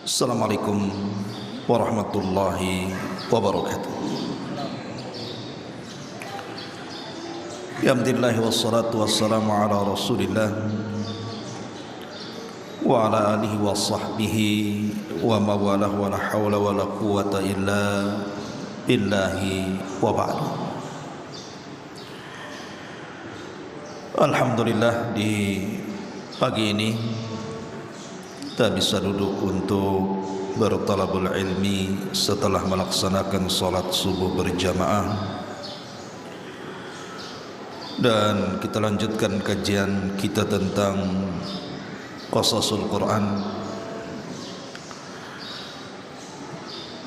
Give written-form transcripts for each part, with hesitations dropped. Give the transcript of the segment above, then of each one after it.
Assalamualaikum warahmatullahi wabarakatuh. Alhamdulillah wassalatu wassalamu ala Rasulillah wa ala alihi wa sahbihi wa mawalah wa la hawla wa la quwata illa billahi wa ba'du. Alhamdulillah, di pagi ini kita bisa duduk untuk bertalabul ilmi setelah melaksanakan salat subuh berjamaah, dan kita lanjutkan kajian kita tentang Qasasul Quran,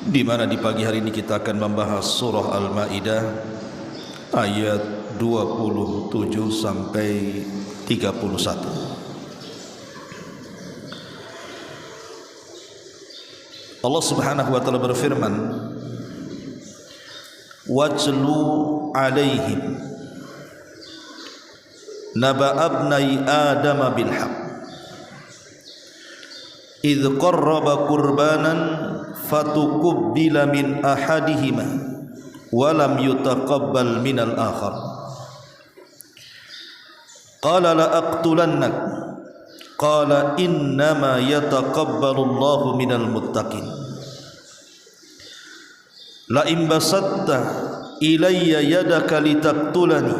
di mana di pagi hari ini kita akan membahas surah Al-Maidah ayat 27 sampai 31. Allah Subhanahu wa ta'ala berfirman, wajlu alaihim naba abnai adama bilhaq idh qarraba qurbanan fatukubbila min ahadihima walam yutaqabbal minal akhar qala la aqtulannak qala innama yataqabbalu Allahu minal muttaqin la in basatta ilayya yadaka litaqtulani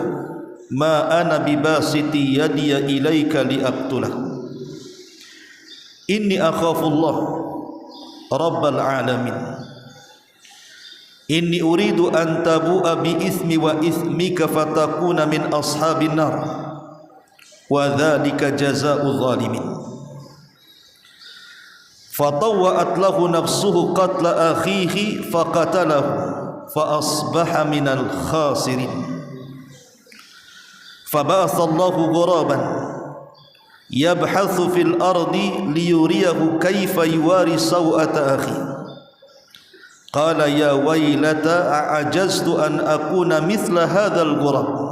ma ana bibasiti yadiya ilayka liaqtulak inni akhafu Allah rabbal alamin inni uridu an tabu'a bi ithmi wa ithmika fatakuna min ashabin nar wa dzalika jazaa'u zalimin fatawwa'at lahu nafsuhu qatla akhihi faqatalahu fa asbaha minal khasirin faba'atha Allahu ghuraban yabhathu fil ardi liyuriyahu kayfa yuwari saw'ata akhi qala ya waylata a'ajaztu an akuna mithla hadzal ghurab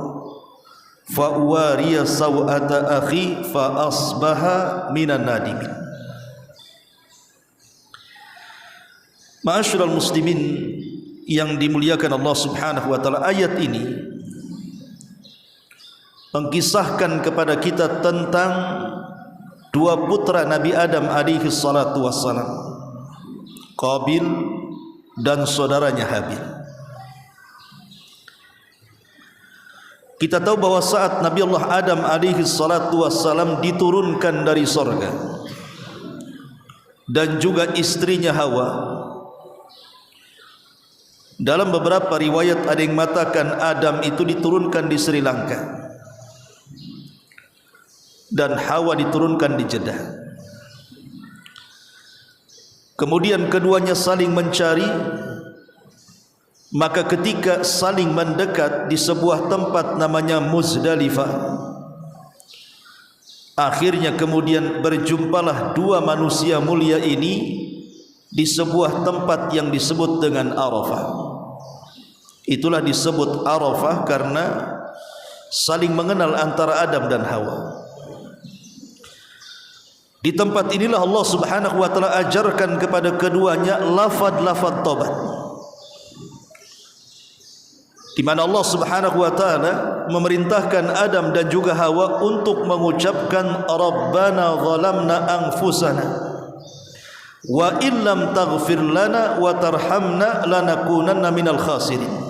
fa uwariya saw'ata akhi fa asbaha minan nadimin. Ma'asyiral muslimin yang dimuliakan Allah Subhanahu wa taala, ayat ini mengkisahkan kepada kita tentang dua putra Nabi Adam alaihi salatu wassalam, Qabil dan saudaranya Habil. Kita tahu bahwa saat Nabi Allah Adam alaihi salatu wassalam diturunkan dari sorga, dan juga istrinya Hawa, dalam beberapa riwayat ada yang mengatakan Adam itu diturunkan di Sri Lanka dan Hawa diturunkan di Jeddah. Kemudian keduanya saling mencari, maka ketika saling mendekat di sebuah tempat namanya Muzdalifah, akhirnya kemudian berjumpalah dua manusia mulia ini di sebuah tempat yang disebut dengan Arafah. Itulah disebut Arafah karena saling mengenal antara Adam dan Hawa. Di tempat inilah Allah Subhanahu wa taala ajarkan kepada keduanya lafaz-lafaz taubat, di mana Allah Subhanahu wa taala memerintahkan Adam dan juga Hawa untuk mengucapkan Rabbana zalamna anfusana wa illam taghfir lana wa tarhamna lanakunanna minal khasirin.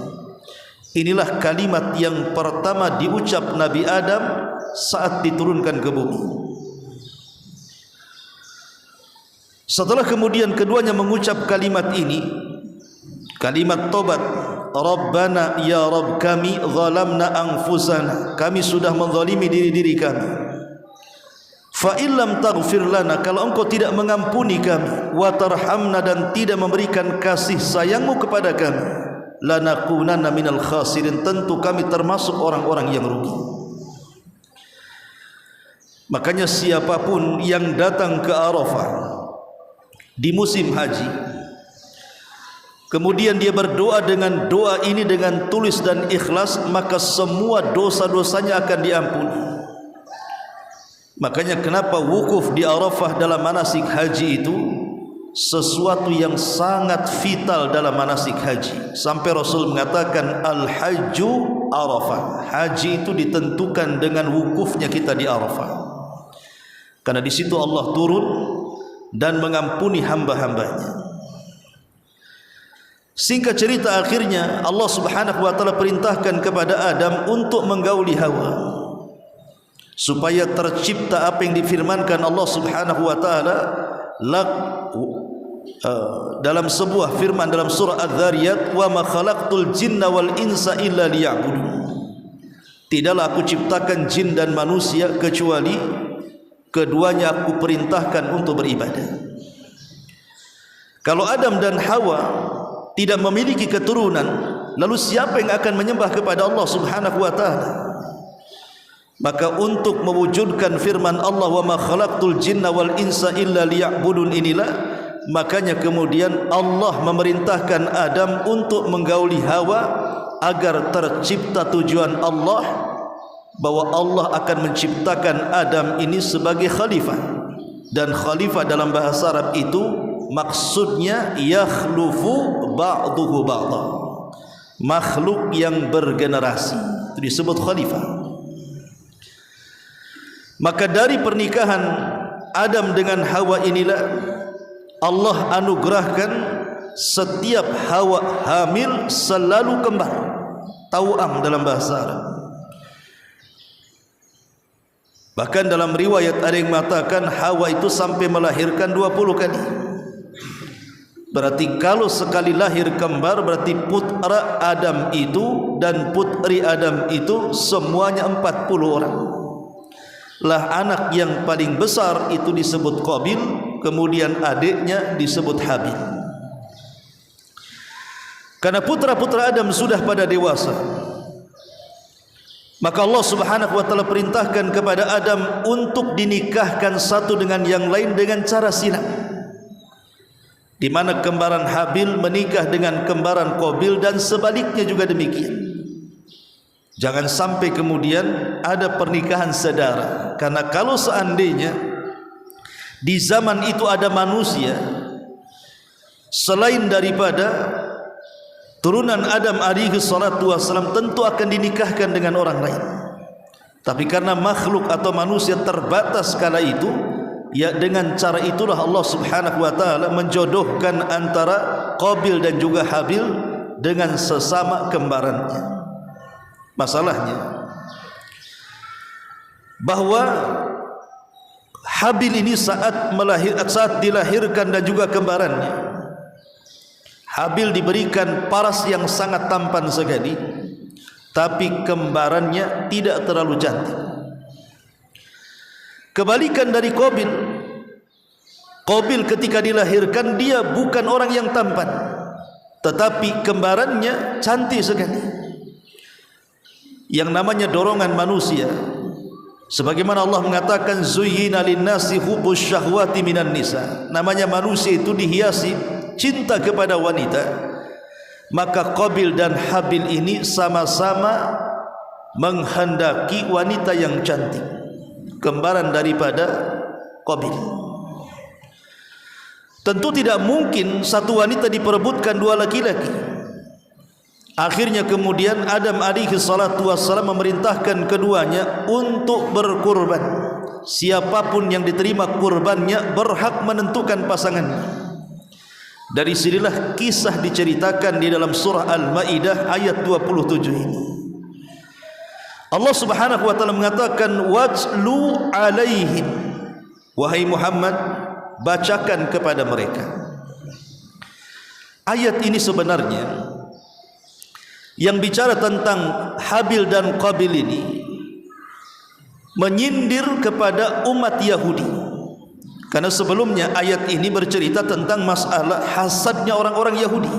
Inilah kalimat yang pertama diucap Nabi Adam saat diturunkan ke bumi. Setelah kemudian keduanya mengucap kalimat ini, kalimat tobat, Rabbana ya Rabb kami zalamna anfusana, kami sudah menzalimi diri-diri kami. Fa illam taghfir lana, kalau engkau tidak mengampuni kami, wa tarhamna, dan tidak memberikan kasih sayangmu kepada kami, lanakunanna minal khasirin, tentu kami termasuk orang-orang yang rugi. Makanya siapapun yang datang ke Arafah di musim haji, kemudian dia berdoa dengan doa ini dengan tulus dan ikhlas, maka semua dosa-dosanya akan diampuni. Makanya kenapa wukuf di Arafah dalam manasik haji itu sesuatu yang sangat vital dalam manasik haji. Sampai Rasul mengatakan al-hajju Arafah. Haji itu ditentukan dengan wukufnya kita di Arafah. Karena di situ Allah turun dan mengampuni hamba-hambanya. Singkat cerita, akhirnya Allah Subhanahu wa taala perintahkan kepada Adam untuk menggauli Hawa supaya tercipta apa yang difirmankan Allah Subhanahu wa taala dalam sebuah firman dalam surah Adz-Dzariyat, wa ma khalaqtul jinna wal insa illa liya'budun. Tidaklah aku ciptakan jin dan manusia kecuali keduanya aku perintahkan untuk beribadah. Kalau Adam dan Hawa tidak memiliki keturunan, lalu siapa yang akan menyembah kepada Allah Subhanahu wa taala? Maka untuk mewujudkan firman Allah, wa ma khalaqtul jinna wal insa illa liya'budun, inilah makanya kemudian Allah memerintahkan Adam untuk menggauli Hawa agar tercipta tujuan Allah, bahwa Allah akan menciptakan Adam ini sebagai khalifah. Dan khalifah dalam bahasa Arab itu maksudnya yakhlufu ba'duhu ba'dha, makhluk yang bergenerasi, itu disebut khalifah. Maka dari pernikahan Adam dengan Hawa inilah Allah anugerahkan setiap Hawa hamil selalu kembar, tau'am dalam bahasa Arab. Bahkan dalam riwayat ada yang mengatakan Hawa itu sampai melahirkan 20 kali. Berarti kalau sekali lahir kembar, berarti putra Adam itu dan putri Adam itu semuanya 40 orang. Lah anak yang paling besar itu disebut Qabil, kemudian adiknya disebut Habil. Karena putra-putra Adam sudah pada dewasa, maka Allah Subhanahu wa taala perintahkan kepada Adam untuk dinikahkan satu dengan yang lain dengan cara silang, di mana kembaran Habil menikah dengan kembaran Qabil dan sebaliknya juga demikian. Jangan sampai kemudian ada pernikahan saudara, karena kalau seandainya di zaman itu ada manusia selain daripada turunan Adam alaihi salatu wassalam, tentu akan dinikahkan dengan orang lain. Tapi karena makhluk atau manusia terbatas kala itu, ya dengan cara itulah Allah Subhanahu wa taala menjodohkan antara Qabil dan juga Habil dengan sesama kembarannya. Masalahnya bahwa Habil ini saat dilahirkan dan juga kembarannya, Habil diberikan paras yang sangat tampan sekali, tapi kembarannya tidak terlalu cantik. Kebalikan dari Qabil, Qabil ketika dilahirkan dia bukan orang yang tampan, tetapi kembarannya cantik sekali. Yang namanya dorongan manusia, sebagaimana Allah mengatakan zuyyina linnasi hubbus syahwati minan nisa, namanya manusia itu dihiasi cinta kepada wanita. Maka Qabil dan Habil ini sama-sama menghendaki wanita yang cantik, kembaran daripada Qabil. Tentu tidak mungkin satu wanita diperebutkan dua laki-laki. Akhirnya kemudian Adam alaihi salatu wassalam memerintahkan keduanya untuk berkurban. Siapapun yang diterima kurbannya berhak menentukan pasangannya. Dari sinilah kisah diceritakan di dalam surah Al-Maidah ayat 27 ini. Allah Subhanahu wa taala mengatakan wajlu alaihim, wahai Muhammad, bacakan kepada mereka. Ayat ini sebenarnya yang bicara tentang Habil dan Qabil ini menyindir kepada umat Yahudi. Karena sebelumnya ayat ini bercerita tentang masalah hasadnya orang-orang Yahudi.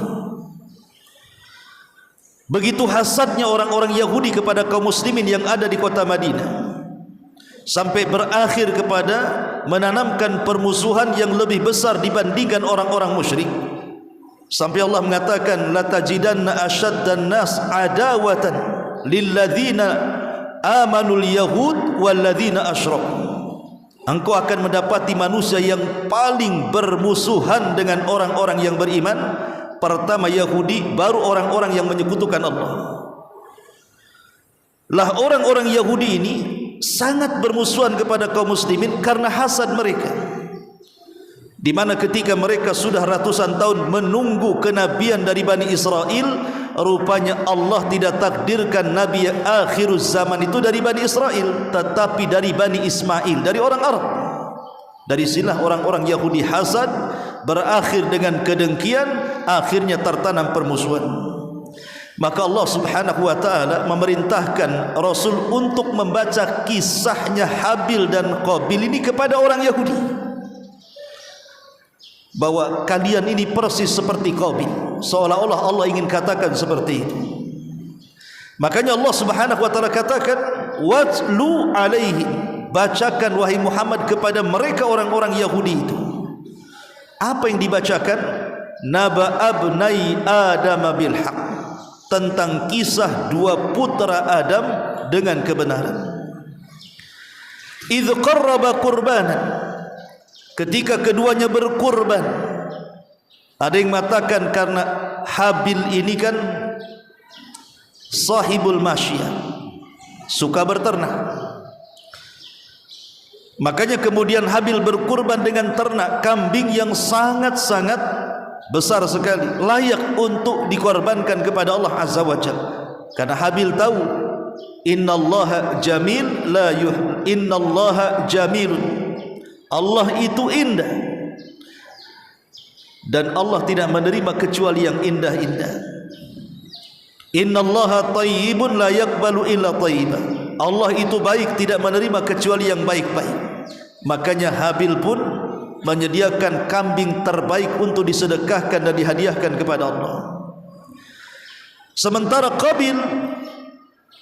Begitu hasadnya orang-orang Yahudi kepada kaum muslimin yang ada di kota Madinah, sampai berakhir kepada menanamkan permusuhan yang lebih besar dibandingkan orang-orang musyrik. Sampai Allah mengatakan la tajidanna asyaddan nas adawatan lilladzina amanul yahud walladzina asyraku. engkau akan mendapati manusia yang paling bermusuhan dengan orang-orang yang beriman. Pertama Yahudi, baru orang-orang yang menyekutukan Allah. Lah orang-orang Yahudi ini sangat bermusuhan kepada kaum muslimin karena hasad mereka, di mana ketika mereka sudah ratusan tahun menunggu kenabian dari Bani Israel, rupanya Allah tidak takdirkan Nabi akhir zaman itu dari Bani Israel, tetapi dari Bani Ismail, dari orang Arab. Dari sinilah orang-orang Yahudi hasad, berakhir dengan kedengkian, akhirnya tertanam permusuhan. Maka Allah subhanahu wa ta'ala memerintahkan Rasul untuk membaca kisahnya Habil dan Qabil ini kepada orang Yahudi, bahwa kalian ini persis seperti Qabil, seolah-olah Allah ingin katakan seperti itu. Makanya Allah subhanahu wa ta'ala katakan, watlu alaihi, bacakan wahai Muhammad kepada mereka orang-orang Yahudi itu. Apa yang dibacakan? Naba abnai Adam bil haq, tentang kisah dua putra Adam dengan kebenaran. Idz qarraba qurbanan, ketika keduanya berkurban. Ada yang mengatakan karena Habil ini kan sahibul masyiyah, suka berternak, makanya kemudian Habil berkurban dengan ternak kambing yang sangat-sangat besar sekali, layak untuk dikorbankan kepada Allah Azza wa Jalla. Karena Habil tahu innallaha jamil la innallaha jamilun, Allah itu indah dan Allah tidak menerima kecuali yang indah-indah. Innallaha tayyibun la yaqbalu illa tayyiban, Allah itu baik, tidak menerima kecuali yang baik-baik. Makanya Habil pun menyediakan kambing terbaik untuk disedekahkan dan dihadiahkan kepada Allah. Sementara Qabil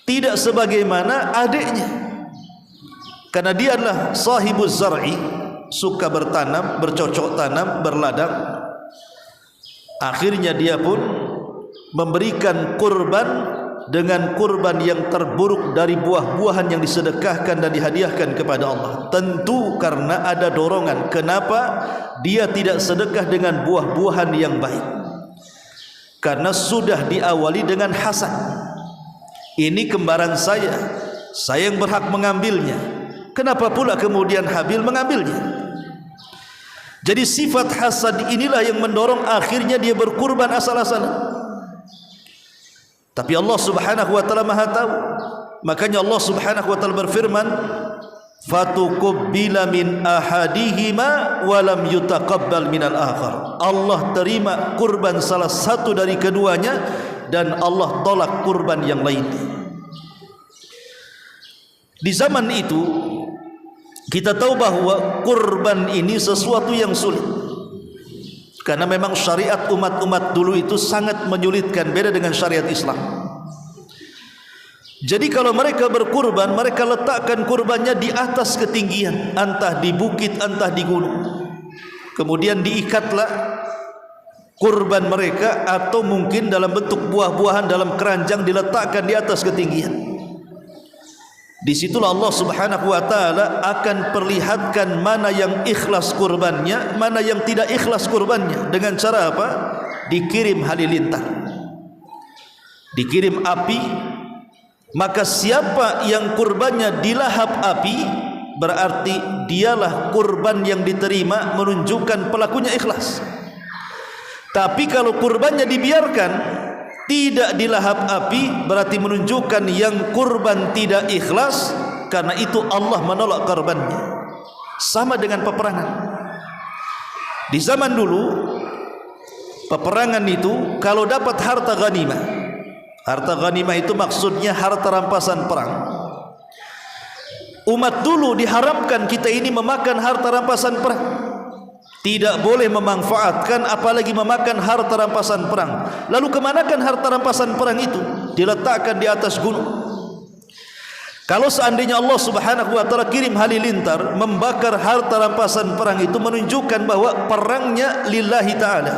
tidak sebagaimana adiknya, karena dia adalah sahibuz zar'i, suka bertanam, bercocok tanam, berladang. Akhirnya dia pun memberikan kurban dengan kurban yang terburuk dari buah-buahan yang disedekahkan dan dihadiahkan kepada Allah. Tentu karena ada dorongan, kenapa dia tidak sedekah dengan buah-buahan yang baik? Karena sudah diawali dengan hasad. Ini kembaran saya yang berhak mengambilnya, kenapa pula kemudian Habil mengambilnya? Jadi sifat hasad inilah yang mendorong akhirnya dia berkurban asal-asalan. Tapi Allah subhanahu wa ta'ala maha tahu. Makanya Allah subhanahu wa ta'ala berfirman, fatukubbila min ahadihima walam yutaqabbal minal akhar. Allah terima kurban salah satu dari keduanya dan Allah tolak kurban yang lainnya. Di zaman itu kita tahu bahwa kurban ini sesuatu yang sulit, karena memang syariat umat-umat dulu itu sangat menyulitkan, beda dengan syariat Islam. Jadi kalau mereka berkurban, mereka letakkan kurbannya di atas ketinggian, entah di bukit, entah di gunung. Kemudian diikatlah kurban mereka, atau mungkin dalam bentuk buah-buahan dalam keranjang diletakkan di atas ketinggian. Disitulah Allah subhanahu wa ta'ala akan perlihatkan mana yang ikhlas kurbannya, mana yang tidak ikhlas kurbannya. Dengan cara apa? Dikirim halilintar, dikirim api. Maka siapa yang kurbannya dilahap api, berarti dialah kurban yang diterima, menunjukkan pelakunya ikhlas. Tapi kalau kurbannya dibiarkan, tidak dilahap api, berarti menunjukkan yang kurban tidak ikhlas, karena itu Allah menolak kurbannya. Sama dengan peperangan. Di zaman dulu peperangan itu kalau dapat harta ghanimah, harta ghanimah itu maksudnya harta rampasan perang. Umat dulu diharamkan kita ini memakan harta rampasan perang. Tidak boleh memanfaatkan, apalagi memakan harta rampasan perang. Lalu kemanakan harta rampasan perang itu? Diletakkan di atas gunung. Kalau seandainya Allah subhanahu wa ta'ala kirim halilintar membakar harta rampasan perang itu, menunjukkan bahwa perangnya lillahi ta'ala.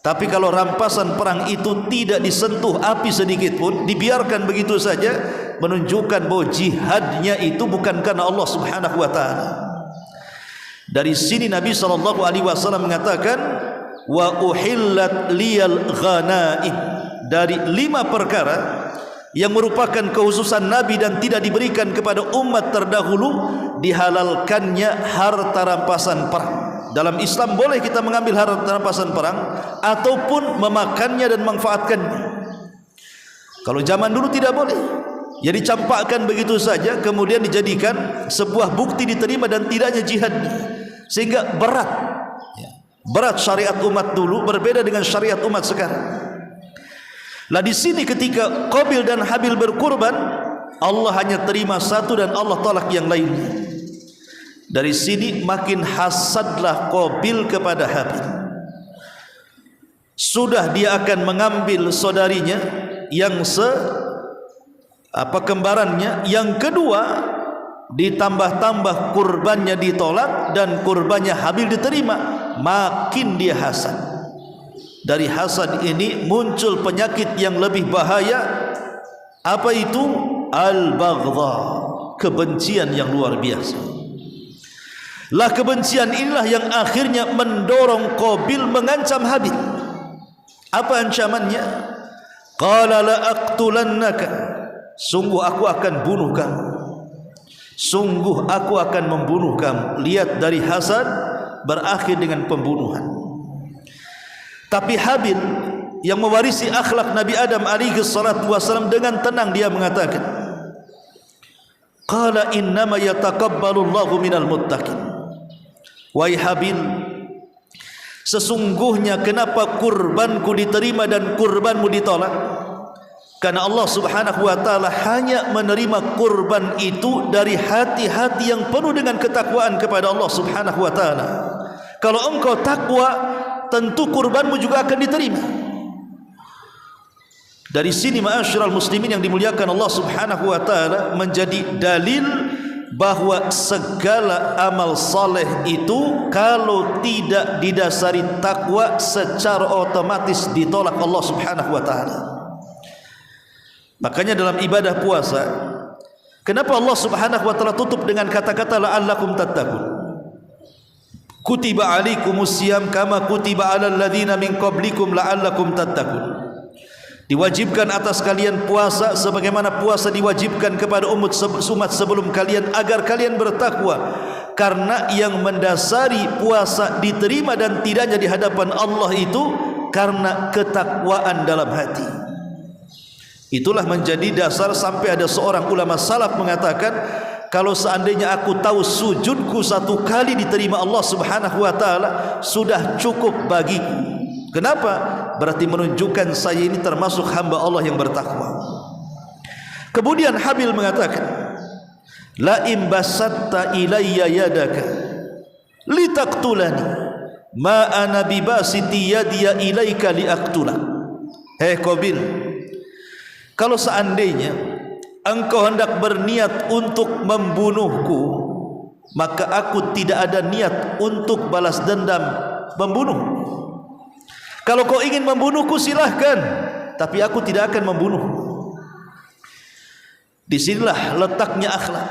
Tapi kalau rampasan perang itu tidak disentuh api sedikit pun, dibiarkan begitu saja, menunjukkan bahwa jihadnya itu bukan karena Allah subhanahu wa ta'ala. Dari sini Nabi SAW mengatakan, wa uhillat liyal ghanaim, dari 5 perkara yang merupakan kekhususan Nabi dan tidak diberikan kepada umat terdahulu, dihalalkannya harta rampasan perang. Dalam Islam boleh kita mengambil harta rampasan perang ataupun memakannya dan manfaatkannya. Kalau zaman dulu tidak boleh, ya dicampakkan begitu saja, kemudian dijadikan sebuah bukti diterima dan tidaknya jihad, sehingga berat syariat umat dulu berbeda dengan syariat umat sekarang. Lah di sini ketika Qabil dan Habil berkurban, Allah hanya terima satu dan Allah tolak yang lainnya. Dari sini makin hasadlah Qabil kepada Habil. Sudah dia akan mengambil saudarinya yang kembarannya, yang kedua ditambah-tambah kurbannya ditolak dan kurbannya Habil diterima, makin dia hasad. Dari hasad ini muncul penyakit yang lebih bahaya. Apa itu? Al-baghdha, kebencian yang luar biasa. Lah kebencian inilah yang akhirnya mendorong Qabil mengancam Habil. Apa ancamannya? Qala la aqtulannaka, sungguh aku akan bunuh kamu. Sungguh aku akan membunuh kamu. Lihat, dari hasad berakhir dengan pembunuhan. Tapi Habil yang mewarisi akhlak Nabi Adam alaihi salatu wasallam, dengan tenang dia mengatakan, qala innama yataqabbalullahu minal muttaqin. Wahai Habil, sesungguhnya kenapa kurbanku diterima dan kurbanmu ditolak? Karena Allah subhanahu wa ta'ala hanya menerima kurban itu dari hati-hati yang penuh dengan ketakwaan kepada Allah subhanahu wa ta'ala. Kalau engkau takwa, tentu kurbanmu juga akan diterima. Dari sini ma'asyiral muslimin yang dimuliakan Allah subhanahu wa ta'ala, menjadi dalil bahwa segala amal saleh itu kalau tidak didasari takwa secara otomatis ditolak Allah subhanahu wa ta'ala. Makanya dalam ibadah puasa, kenapa Allah subhanahu wa ta'ala tutup dengan kata-kata la'allakum tattaqun? Kutiba alaikumus siyam kama kutiba alal ladzina min qablikum la'allakum tattaqun. Diwajibkan atas kalian puasa sebagaimana puasa diwajibkan kepada umat sebelum kalian, agar kalian bertakwa. Karena yang mendasari puasa diterima dan tidaknya di hadapan Allah itu karena ketakwaan dalam hati. Itulah menjadi dasar sampai ada seorang ulama salaf mengatakan, kalau seandainya aku tahu sujudku 1 kali diterima Allah subhanahu wa ta'ala, sudah cukup bagiku. Kenapa? Berarti menunjukkan saya ini termasuk hamba Allah yang bertakwa. Kemudian Habil mengatakan, la imbasatta ilayya yadaka litaqtulani ma ana bibasiti yadiya ilayka liaqtulak. Hei Qabil, kalau seandainya engkau hendak berniat untuk membunuhku, maka aku tidak ada niat untuk balas dendam membunuh. Kalau kau ingin membunuhku silahkan, tapi aku tidak akan membunuh. Disinilah letaknya akhlak.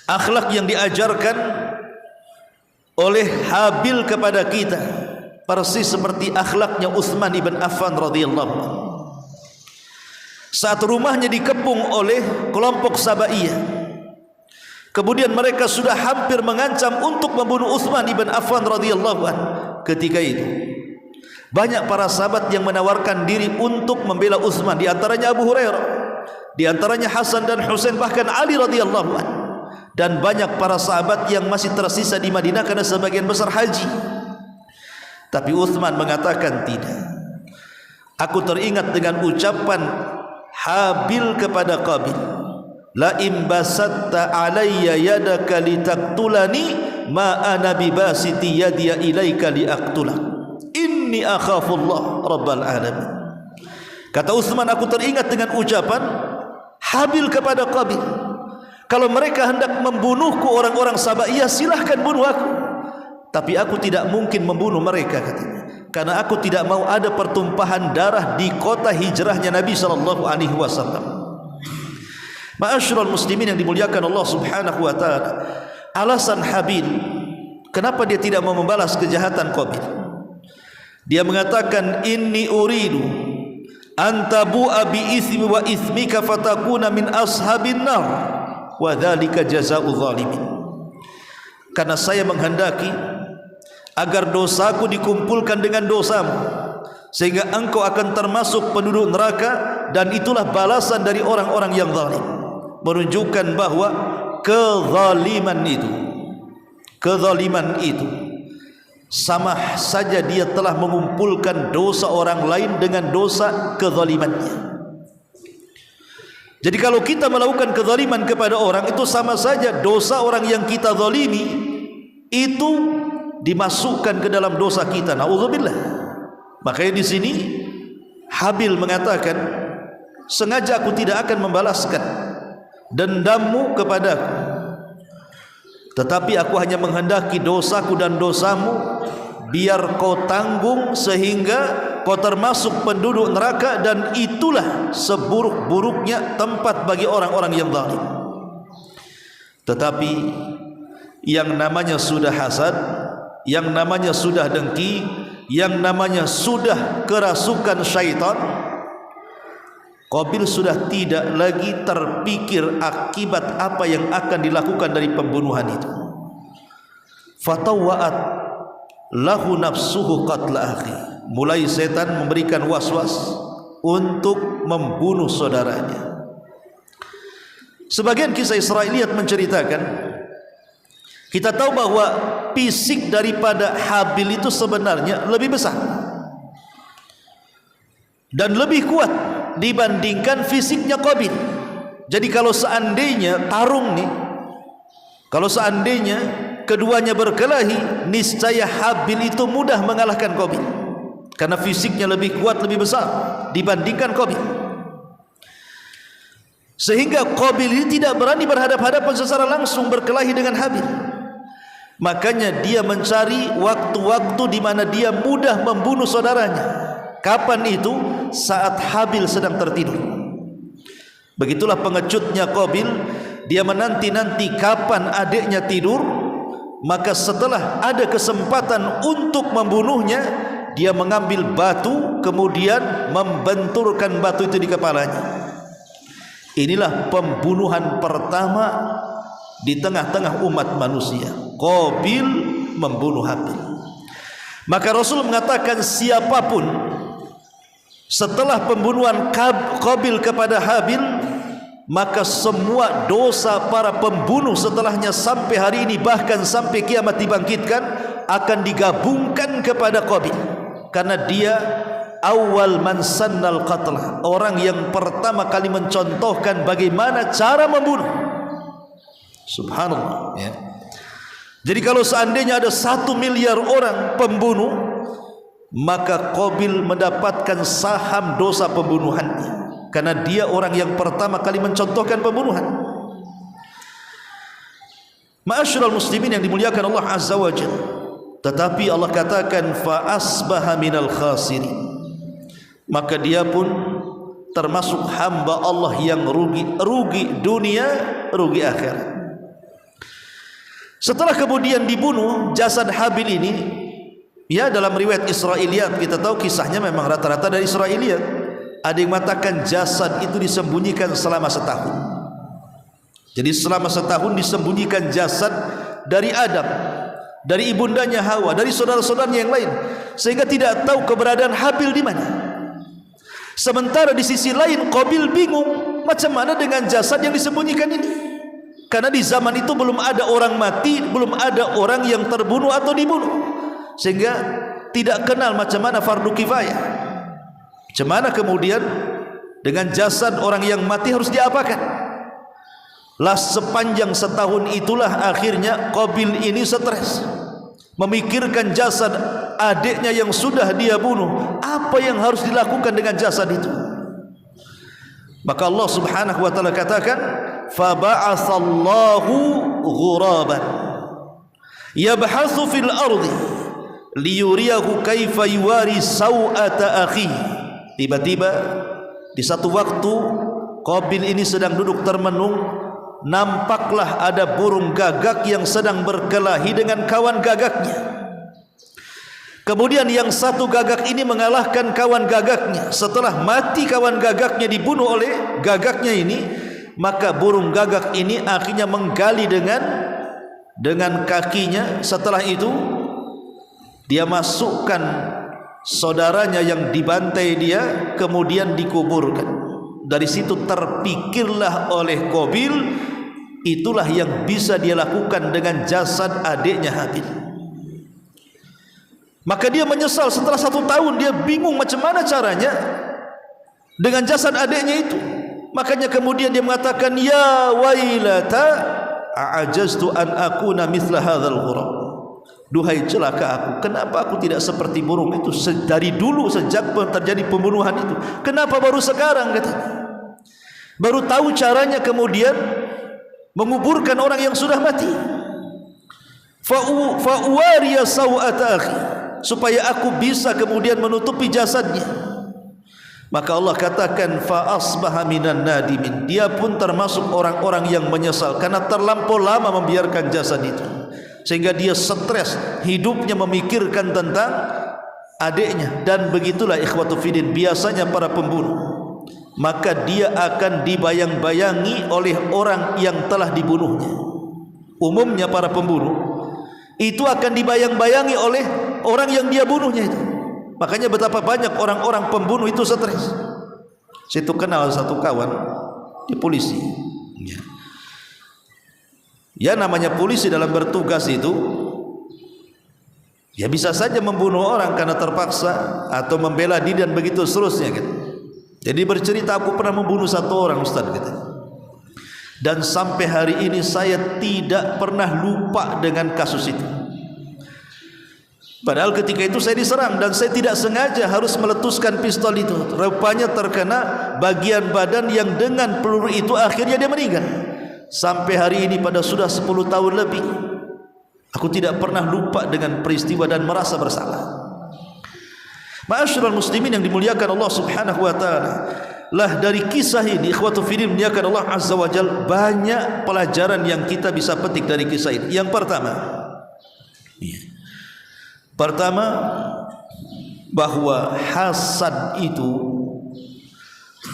Akhlak yang diajarkan oleh Habil kepada kita persis seperti akhlaknya Utsman ibn Affan radhiyallahu anhu. Saat rumahnya dikepung oleh kelompok Sabaiyah, kemudian mereka sudah hampir mengancam untuk membunuh Utsman ibn Affan radhiyallahu anhu. Ketika itu banyak para sahabat yang menawarkan diri untuk membela Utsman, di antaranya Abu Hurairah, di antaranya Hasan dan Husain, bahkan Ali radhiyallahu anhu, dan banyak para sahabat yang masih tersisa di Madinah karena sebagian besar haji. Tapi Utsman mengatakan tidak. Aku teringat dengan ucapan Habil kepada Qabil, la imbasatta alayya yadaka litaqtulani ma ana bibasiti yadiya ilaika liaqtulak inni akhafullah rabbal alamin. Kata Utsman, aku teringat dengan ucapan Habil kepada Qabil, kalau mereka hendak membunuhku orang-orang Sabaiyah, silahkan bunuh aku, tapi aku tidak mungkin membunuh mereka, katanya, karena aku tidak mau ada pertumpahan darah di kota hijrahnya Nabi sallallahu alaihi wasallam. Ma'asyiral muslimin yang dimuliakan Allah subhanahu wa ta'ala, alasan Habil Kenapa dia tidak mau membalas kejahatan Qabil? Dia mengatakan, inni uridu antabu'a bi ithmi wa ithmika fatakuna min ashabin nar wa dzalika jazaa'u zalimin. Karena saya menghendaki agar dosaku dikumpulkan dengan dosamu, sehingga engkau akan termasuk penduduk neraka, dan itulah balasan dari orang-orang yang zalim. Menunjukkan bahwa kezaliman itu sama saja dia telah mengumpulkan dosa orang lain dengan dosa kezalimannya. Jadi kalau kita melakukan kezaliman kepada orang, itu sama saja dosa orang yang kita zalimi itu dimasukkan ke dalam dosa kita. Nauzubillah. Makanya di sini Habil mengatakan, sengaja aku tidak akan membalaskan dendammu kepadaku, tetapi aku hanya menghendaki dosaku dan dosamu biar kau tanggung, sehingga kau termasuk penduduk neraka, dan itulah seburuk-buruknya tempat bagi orang-orang yang zalim. Tetapi yang namanya sudah hasad, yang namanya sudah dengki, yang namanya sudah kerasukan syaitan, Qabil sudah tidak lagi terpikir akibat apa yang akan dilakukan dari pembunuhan itu. Fatawa'at lahu nafsuhu qatla akhi. Mulai setan memberikan was-was untuk membunuh saudaranya. Sebagian kisah Israiliyat menceritakan, kita tahu bahwa fisik daripada Habil itu sebenarnya lebih besar dan lebih kuat dibandingkan fisiknya Qabil. Jadi kalau seandainya tarung nih, kalau seandainya keduanya berkelahi, niscaya Habil itu mudah mengalahkan Qabil, karena fisiknya lebih kuat, lebih besar dibandingkan Qabil. Sehingga Qabil ini tidak berani berhadap-hadapan secara langsung berkelahi dengan Habil. Makanya dia mencari waktu-waktu di mana dia mudah membunuh saudaranya. Kapan itu? Saat Habil sedang tertidur. Begitulah pengecutnya Qabil. Dia menanti-nanti kapan adiknya tidur, maka setelah ada kesempatan untuk membunuhnya, dia mengambil batu, kemudian membenturkan batu itu di kepalanya. Inilah pembunuhan pertama di tengah-tengah umat manusia. Qabil membunuh Habil. Maka Rasul mengatakan, siapapun setelah pembunuhan Qabil kepada Habil, maka semua dosa para pembunuh setelahnya sampai hari ini, bahkan sampai kiamat dibangkitkan, akan digabungkan kepada Qabil, karena dia awal man sannal qatlah, orang yang pertama kali mencontohkan bagaimana cara membunuh. Subhanallah, ya. Jadi kalau seandainya ada 1 miliar orang pembunuh, maka Qabil mendapatkan saham dosa pembunuhannya, karena dia orang yang pertama kali mencontohkan pembunuhan. Ma'asyiral muslimin yang dimuliakan Allah Azza wa Jalla. Tetapi Allah katakan, fa asbaha minal khasirin, maka dia pun termasuk hamba Allah yang rugi dunia, rugi akhirat. Setelah kemudian dibunuh jasad Habil ini, ya, dalam riwayat Israiliyat kita tahu kisahnya memang rata-rata dari Israiliyat. Ada yang mengatakan jasad itu disembunyikan selama setahun. Jadi selama setahun disembunyikan jasad dari Adam, dari ibundanya Hawa, dari saudara-saudaranya yang lain, sehingga tidak tahu keberadaan Habil di mana. Sementara di sisi lain Qabil bingung macam mana dengan jasad yang disembunyikan ini, karena di zaman itu belum ada orang mati, belum ada orang yang terbunuh atau dibunuh, sehingga tidak kenal macam mana fardu kifayah. Macam mana kemudian dengan jasad orang yang mati harus diapakan? Lah sepanjang setahun itulah akhirnya Qabil ini stres, memikirkan jasad adiknya yang sudah dia bunuh. Apa yang harus dilakukan dengan jasad itu? Maka Allah Subhanahu wa taala katakan, fa ba'atsallahu ghuraban yabhatsu fil ardi liyuriyahu kaifa yuwari sau'ata akhi. Tiba-tiba di satu waktu Qabil ini sedang duduk termenung nampaklah ada burung gagak yang sedang berkelahi dengan kawan gagaknya. Kemudian yang satu gagak ini mengalahkan kawan gagaknya. Setelah mati kawan gagaknya, dibunuh oleh gagaknya ini, maka burung gagak ini akhirnya menggali dengan kakinya. Setelah itu dia masukkan saudaranya yang dibantai dia, kemudian dikuburkan. Dari situ terpikirlah oleh Qabil, itulah yang bisa dia lakukan dengan jasad adiknya Habil. Maka dia menyesal. Setelah 1 tahun dia bingung macam mana caranya dengan jasad adiknya itu. Makanya kemudian dia mengatakan, ya wailata a'ajaztu an akuna mithla hadzal ghurab. Duhai celaka aku, kenapa aku tidak seperti burung itu dari dulu sejak terjadi pembunuhan itu? Kenapa baru sekarang katanya? Baru tahu caranya kemudian menguburkan orang yang sudah mati. Fa'uwariya sawata akhi, supaya aku bisa kemudian menutupi jasadnya. Maka Allah katakan fa asbaha minan nadimin, dia pun termasuk orang-orang yang menyesal karena terlampau lama membiarkan jasad itu, sehingga dia stres hidupnya memikirkan tentang adiknya. Dan begitulah ikhwatu fiddin biasanya para pembunuh, maka dia akan dibayang-bayangi oleh orang yang telah dibunuhnya. Umumnya para pembunuh itu akan dibayang-bayangi oleh orang yang dia bunuhnya itu. Makanya betapa banyak orang-orang pembunuh itu stres. Situ kenal satu kawan di polisi. Ya namanya polisi dalam bertugas itu, ya bisa saja membunuh orang karena terpaksa atau membela diri dan begitu seterusnya gitu. Jadi bercerita, aku pernah membunuh 1 orang Ustaz gitu. Dan sampai hari ini saya tidak pernah lupa dengan kasus itu. Padahal ketika itu saya diserang dan saya tidak sengaja harus meletuskan pistol itu. Rupanya terkena bagian badan yang dengan peluru itu akhirnya dia meninggal. Sampai hari ini pada sudah 10 tahun lebih, aku tidak pernah lupa dengan peristiwa dan merasa bersalah. Ma'asyiral muslimin yang dimuliakan Allah Subhanahu wa taala, lah dari kisah ini ikhwatu fiddin dimuliakan Allah Azza wa Jalla, banyak pelajaran yang kita bisa petik dari kisah ini. Yang pertama, bahwa hasad itu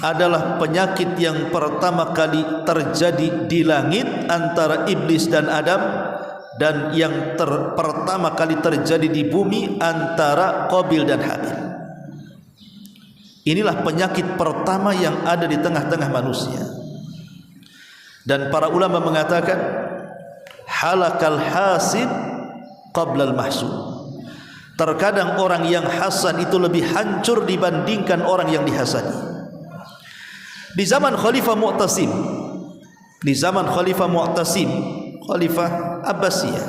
adalah penyakit yang pertama kali terjadi di langit antara iblis dan Adam, dan yang pertama kali terjadi di bumi antara Qabil dan Habil. Inilah penyakit pertama yang ada di tengah-tengah manusia. Dan para ulama mengatakan halakal hasid qabla al-mahsud. Terkadang orang yang hasad itu lebih hancur dibandingkan orang yang dihasadi. Di zaman Khalifah Mu'tasim, Khalifah Abbasiyah.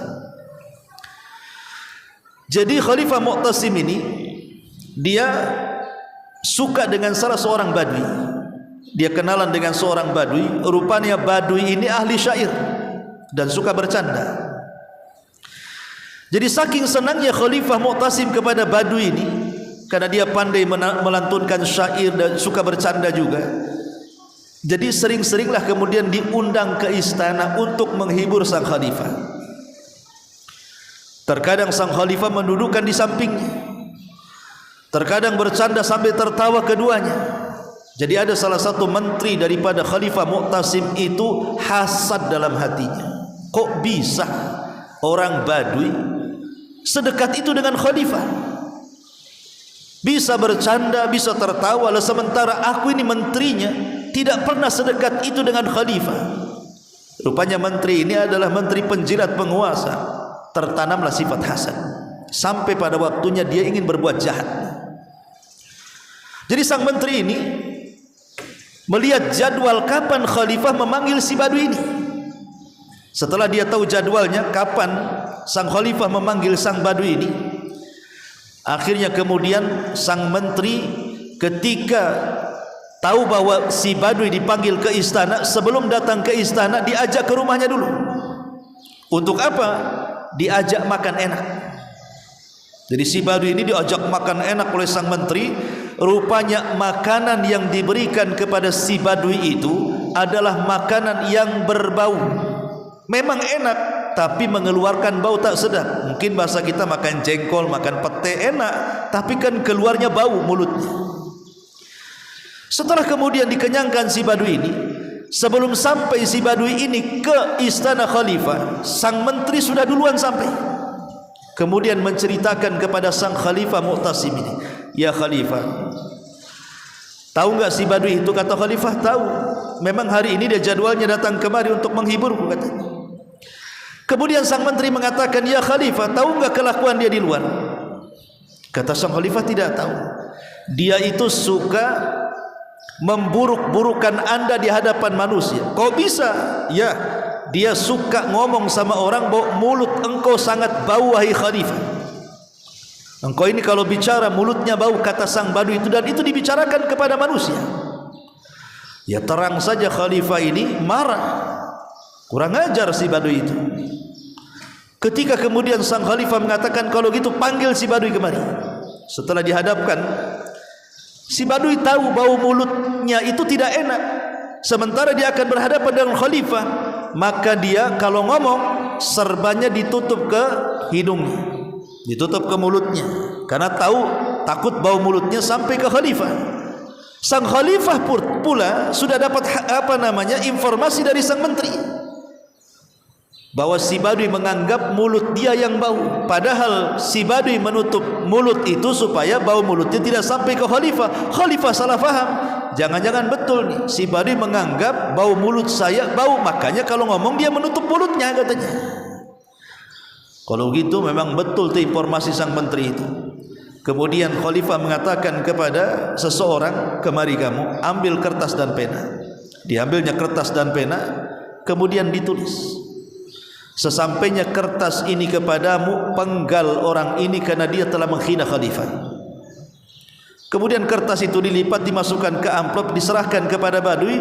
Jadi Khalifah Mu'tasim ini dia suka dengan salah seorang badui. Dia kenalan dengan seorang badui. Rupanya badui ini ahli syair dan suka bercanda. Jadi saking senangnya Khalifah Mu'tasim kepada badui ini, karena dia pandai melantunkan syair dan suka bercanda juga, jadi sering-seringlah kemudian diundang ke istana untuk menghibur sang khalifah. Terkadang sang khalifah mendudukkan di sampingnya, terkadang bercanda sambil tertawa keduanya. Jadi ada salah satu menteri daripada Khalifah Mu'tasim itu hasad dalam hatinya. Kok bisa orang badui sedekat itu dengan khalifah? Bisa bercanda, bisa tertawa, sementara aku ini menterinya tidak pernah sedekat itu dengan khalifah. Rupanya menteri ini adalah menteri penjilat penguasa. Tertanamlah sifat hasad sampai pada waktunya dia ingin berbuat jahat. Jadi sang menteri ini melihat jadwal kapan khalifah memanggil si badui ini. Setelah dia tahu jadwalnya kapan sang khalifah memanggil sang badui ini, akhirnya kemudian sang menteri ketika tahu bahwa si badui dipanggil ke istana, sebelum datang ke istana diajak ke rumahnya dulu. Untuk apa? Diajak makan enak. Jadi si badui ini diajak makan enak oleh sang menteri. Rupanya makanan yang diberikan kepada si badui itu adalah makanan yang berbau. Memang enak, tapi mengeluarkan bau tak sedap. Mungkin bahasa kita makan jengkol, makan pete enak, tapi kan keluarnya bau mulutnya. Setelah kemudian dikenyangkan si badui ini, sebelum sampai si badui ini ke istana khalifah, sang menteri sudah duluan sampai. Kemudian menceritakan kepada sang khalifah Mu'tasim ini, "Ya khalifah, tahu enggak si badui itu?" Kata khalifah, "Tahu. Memang hari ini dia jadwalnya datang kemari untuk menghiburku," katanya. Kemudian sang menteri mengatakan, "Ya khalifah, tahu enggak kelakuan dia di luar?" Kata sang khalifah, "Tidak tahu. Dia itu suka memburuk-burukan Anda di hadapan manusia." "Kok bisa?" "Ya, dia suka ngomong sama orang bahwa mulut engkau sangat bau wahai khalifah. Engkau ini kalau bicara mulutnya bau," kata sang badui itu, dan itu dibicarakan kepada manusia. Ya terang saja khalifah ini marah. Kurang ajar si badui itu. Ketika kemudian sang khalifah mengatakan, "Kalau gitu panggil si badui kemari." Setelah dihadapkan, si badui tahu bau mulutnya itu tidak enak. Sementara dia akan berhadapan dengan khalifah, maka dia kalau ngomong serbannya ditutup ke hidungnya, ditutup ke mulutnya, karena takut bau mulutnya sampai ke khalifah. Sang khalifah pula sudah dapat informasi dari sang menteri bahwa si badui menganggap mulut dia yang bau, padahal si badui menutup mulut itu supaya bau mulutnya tidak sampai ke khalifah. Khalifah salah faham, jangan-jangan betul nih si badui menganggap bau mulut saya bau, makanya kalau ngomong dia menutup mulutnya, katanya. Kalau gitu memang betul tuh informasi sang menteri itu. Kemudian khalifah mengatakan kepada seseorang, "Kemari kamu, ambil kertas dan pena." Diambilnya kertas dan pena, kemudian ditulis. "Sesampainya kertas ini kepadamu, penggal orang ini karena dia telah menghina khalifah." Kemudian kertas itu dilipat, dimasukkan ke amplop, diserahkan kepada badui.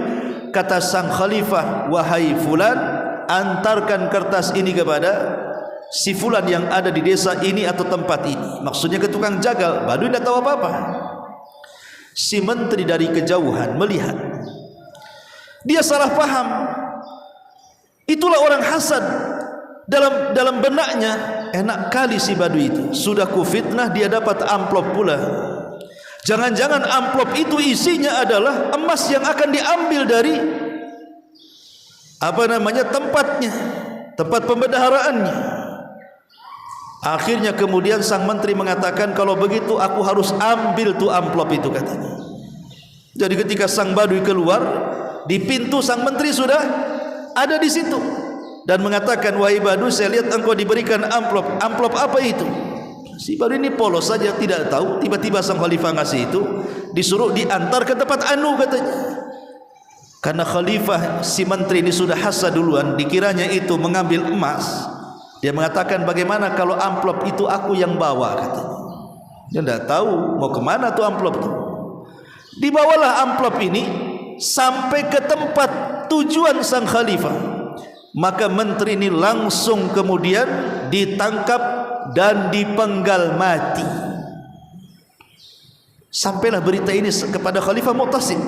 Kata sang khalifah, "Wahai fulan, antarkan kertas ini kepada si fulan yang ada di desa ini atau tempat ini." Maksudnya ke tukang jagal. Badui tidak tahu apa-apa. Si menteri dari kejauhan melihat, dia salah paham. Itulah orang hasad. Dalam benaknya, enak kali si badui itu, sudah kufitnah dia dapat amplop pula. Jangan-jangan amplop itu isinya adalah emas yang akan diambil dari tempatnya, tempat pembendaharaannya. Akhirnya kemudian sang menteri mengatakan, "Kalau begitu aku harus ambil tuh amplop itu," katanya. Jadi ketika sang badui keluar, di pintu sang menteri sudah ada di situ dan mengatakan, "Wahai badui, saya lihat engkau diberikan amplop. Amplop apa itu?" Si badui ini polos saja, tidak tahu. Tiba-tiba sang khalifah ngasih itu, disuruh diantar ke tempat anu, katanya. Karena khalifah si menteri ini sudah hasad duluan, dikiranya itu mengambil emas. Dia mengatakan, "Bagaimana kalau amplop itu aku yang bawa?" katanya. Dia tidak tahu mau kemana tuh amplop itu. Dibawalah amplop ini sampai ke tempat tujuan sang khalifah. Maka menteri ini langsung kemudian ditangkap dan dipenggal mati. Sampailah berita ini kepada Khalifah Mu'tasim.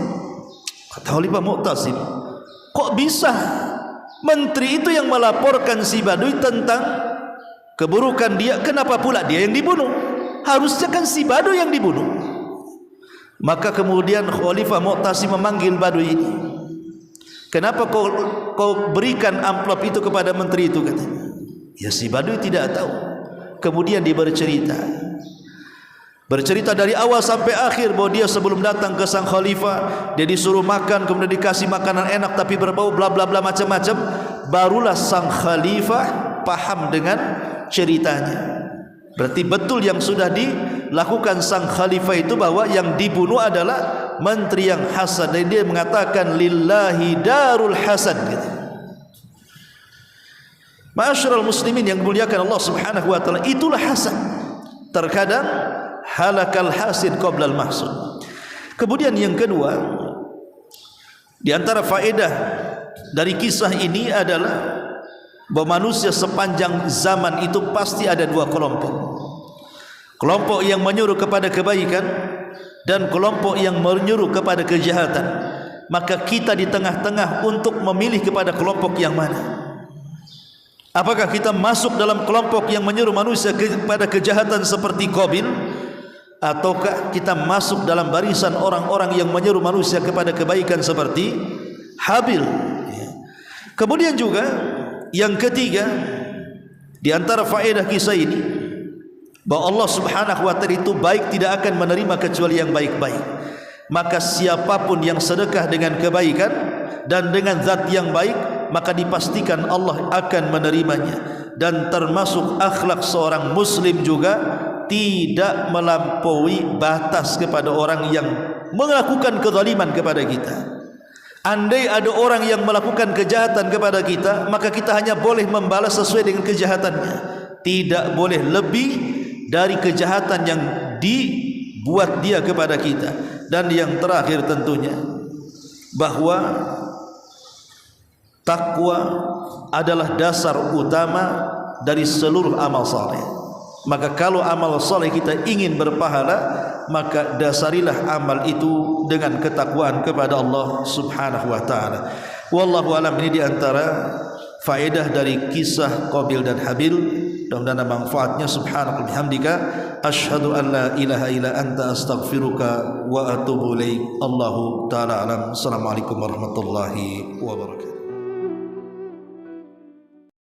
Kata Khalifah Mu'tasim, "Kok bisa menteri itu yang melaporkan si badui tentang keburukan dia, kenapa pula dia yang dibunuh? Harusnya kan si badui yang dibunuh." Maka kemudian Khalifah Mu'tasim memanggil badui ini. "Kenapa kau berikan amplop itu kepada menteri itu?" katanya. Ya si badui tidak tahu. Kemudian dia bercerita dari awal sampai akhir bahwa dia sebelum datang ke sang khalifah, dia disuruh makan, kemudian dikasih makanan enak tapi berbau bla bla bla macam-macam. Barulah sang khalifah paham dengan ceritanya. Berarti betul yang sudah dilakukan sang khalifah itu, bahwa yang dibunuh adalah menteri yang hasad. Dan dia mengatakan, "Lillahi darul hasad," gitu. Ma'asyiral muslimin yang dimuliakan Allah Subhanahu wa taala, itulah hasad. Terkadang halakal hasid qablal mahsud. Kemudian yang kedua, di antara faedah dari kisah ini adalah bahwa manusia sepanjang zaman itu pasti ada dua kelompok. Kelompok yang menyuruh kepada kebaikan dan kelompok yang menyuruh kepada kejahatan. maka kita di tengah-tengah untuk memilih kepada kelompok yang mana. Apakah kita masuk dalam kelompok yang menyuruh manusia kepada kejahatan seperti Qabil, ataukah kita masuk dalam barisan orang-orang yang menyuruh manusia kepada kebaikan seperti Habil? Kemudian juga yang ketiga di antara faedah kisah ini, bahwa Allah Subhanahu wa taala itu baik, tidak akan menerima kecuali yang baik-baik. Maka siapapun yang sedekah dengan kebaikan dan dengan zat yang baik, maka dipastikan Allah akan menerimanya. Dan termasuk akhlak seorang muslim juga tidak melampaui batas kepada orang yang melakukan kezaliman kepada kita. Andai ada orang yang melakukan kejahatan kepada kita, maka kita hanya boleh membalas sesuai dengan kejahatannya, tidak boleh lebih dari kejahatan yang dibuat dia kepada kita. Dan yang terakhir tentunya bahwa takwa adalah dasar utama dari seluruh amal saleh. Maka kalau amal saleh kita ingin berpahala, maka dasarilah amal itu dengan ketakwaan kepada Allah Subhanahu wa taala. Wallahu alam. Ini di antara faedah dari kisah Qabil dan Habil. Mudah-mudahan manfaatnya. Subhanaka bihamdika asyhadu an la ilaha illa anta astaghfiruka wa atubu ilaik. Allahu taala alam. Assalamualaikum warahmatullahi wabarakatuh.